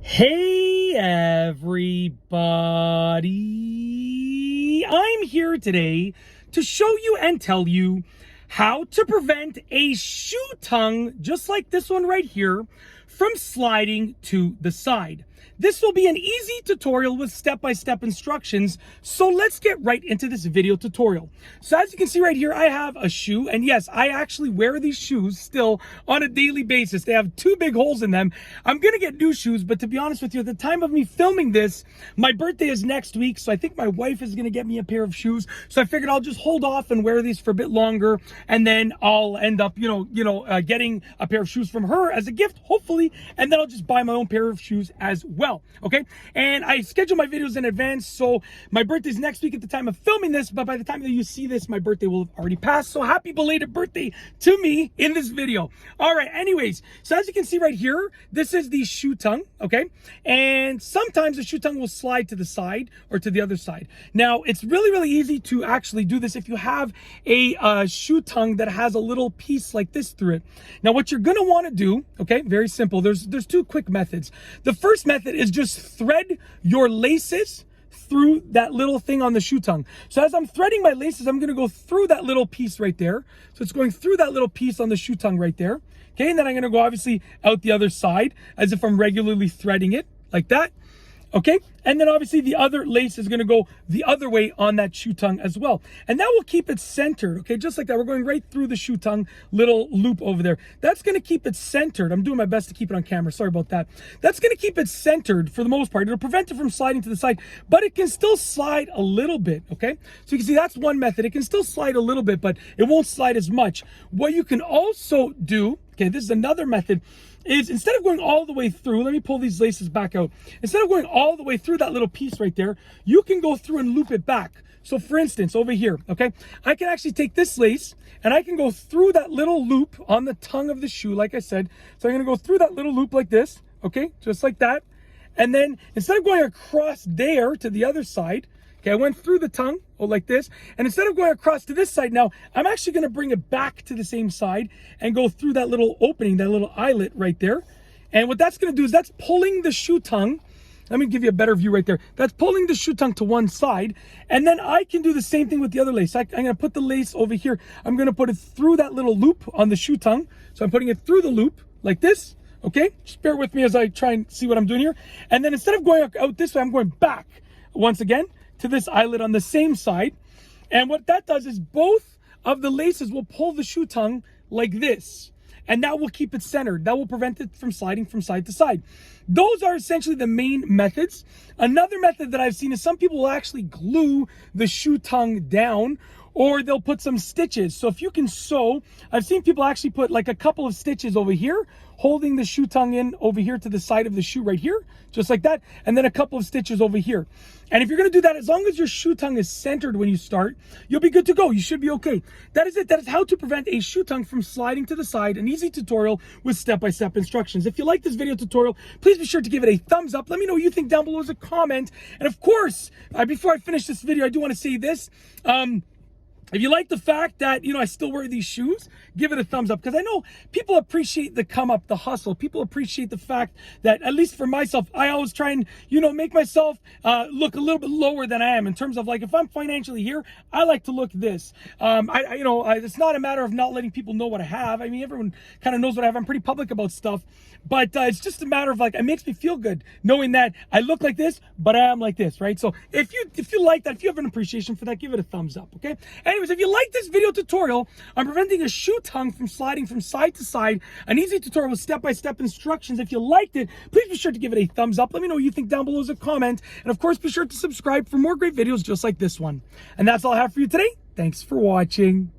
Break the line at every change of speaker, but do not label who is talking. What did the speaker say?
Hey everybody, I'm here today to show you and tell you how to prevent a shoe tongue, just like this one right here, from sliding to the side. This will be an easy tutorial with step-by-step instructions, so let's get right into this video tutorial. So as you can see right here, I have a shoe, and yes, I actually wear these shoes still on a daily basis. They have two big holes in them. I'm gonna get new shoes, but to be honest with you, at the time of me filming this, my birthday is next week, so I think my wife is gonna get me a pair of shoes. So I figured I'll just hold off and wear these for a bit longer, and then I'll end up, getting a pair of shoes from her as a gift, hopefully, and then I'll just buy my own pair of shoes as well. Okay, and I schedule my videos in advance, so my birthday's next week at the time of filming this, but by the time that you see this, my birthday will have already passed, so happy belated birthday to me in this video. All right, anyways, so as you can see right here, this is the shoe tongue, okay, and sometimes the shoe tongue will slide to the side or to the other side. Now, it's really easy to actually do this if you have a shoe tongue that has a little piece like this through it. Now, what you're gonna wanna do, okay, very simple, there's two quick methods. The first method is just thread your laces through that little thing on the shoe tongue. So as I'm threading my laces, I'm gonna go through that little piece right there. So it's going through that little piece on the shoe tongue right there. Okay, and then I'm gonna go obviously out the other side as if I'm regularly threading it like that. Okay, and then obviously the other lace is going to go the other way on that shoe tongue as well, and that will keep it centered. Okay, just like that, we're going right through the shoe tongue little loop over there. That's going to keep it centered. I'm doing my best to keep it on camera, sorry about that. That's going to keep it centered for the most part. It'll prevent it from sliding to the side, but it can still slide a little bit. Okay, so you can see that's one method. It can still slide a little bit, but it won't slide as much. What you can also do, okay, this is another method, is instead of going all the way through, let me pull these laces back out. Instead of going all the way through that little piece right there, you can go through and loop it back. So for instance, over here, okay, I can actually take this lace and I can go through that little loop on the tongue of the shoe, like I said. So I'm gonna go through that little loop like this, okay, just like that. And then instead of going across there to the other side, okay, I went through the tongue, like this, and instead of going across to this side now, I'm actually gonna bring it back to the same side and go through that little opening, that little eyelet right there. And what that's gonna do is that's pulling the shoe tongue, let me give you a better view right there. That's pulling the shoe tongue to one side, and then I can do the same thing with the other lace. I'm gonna put the lace over here. I'm gonna put it through that little loop on the shoe tongue. So I'm putting it through the loop like this, okay? Just bear with me as I try and see what I'm doing here. And then instead of going out this way, I'm going back once again to this eyelet on the same side. And what that does is both of the laces will pull the shoe tongue like this, and that will keep it centered. That will prevent it from sliding from side to side. Those are essentially the main methods. Another method that I've seen is some people will actually glue the shoe tongue down, or they'll put some stitches. So if you can sew, I've seen people actually put like a couple of stitches over here, holding the shoe tongue in over here to the side of the shoe right here, just like that, and then a couple of stitches over here. And if you're gonna do that, as long as your shoe tongue is centered when you start, you'll be good to go. You should be okay. That is it. That is how to prevent a shoe tongue from sliding to the side. An easy tutorial with step-by-step instructions. If you like this video tutorial, please be sure to give it a thumbs up. Let me know what you think down below as a comment. And of course, before I finish this video, I do want to say this. If you like the fact that, I still wear these shoes, give it a thumbs up, because I know people appreciate the come up, the hustle. People appreciate the fact that, at least for myself, I always try and, make myself look a little bit lower than I am in terms of, like, if I'm financially here, I like to look this. It's not a matter of not letting people know what I have. I mean, everyone kind of knows what I have. I'm pretty public about stuff, but it's just a matter of, like, it makes me feel good knowing that I look like this, but I am like this, right? So if you like that, if you have an appreciation for that, give it a thumbs up, okay? Anyways, if you like this video tutorial on preventing a shoe tongue from sliding from side to side, an easy tutorial with step-by-step instructions, if you liked it, please be sure to give it a thumbs up. Let me know what you think down below as a comment. And of course, be sure to subscribe for more great videos just like this one. And that's all I have for you today. Thanks for watching.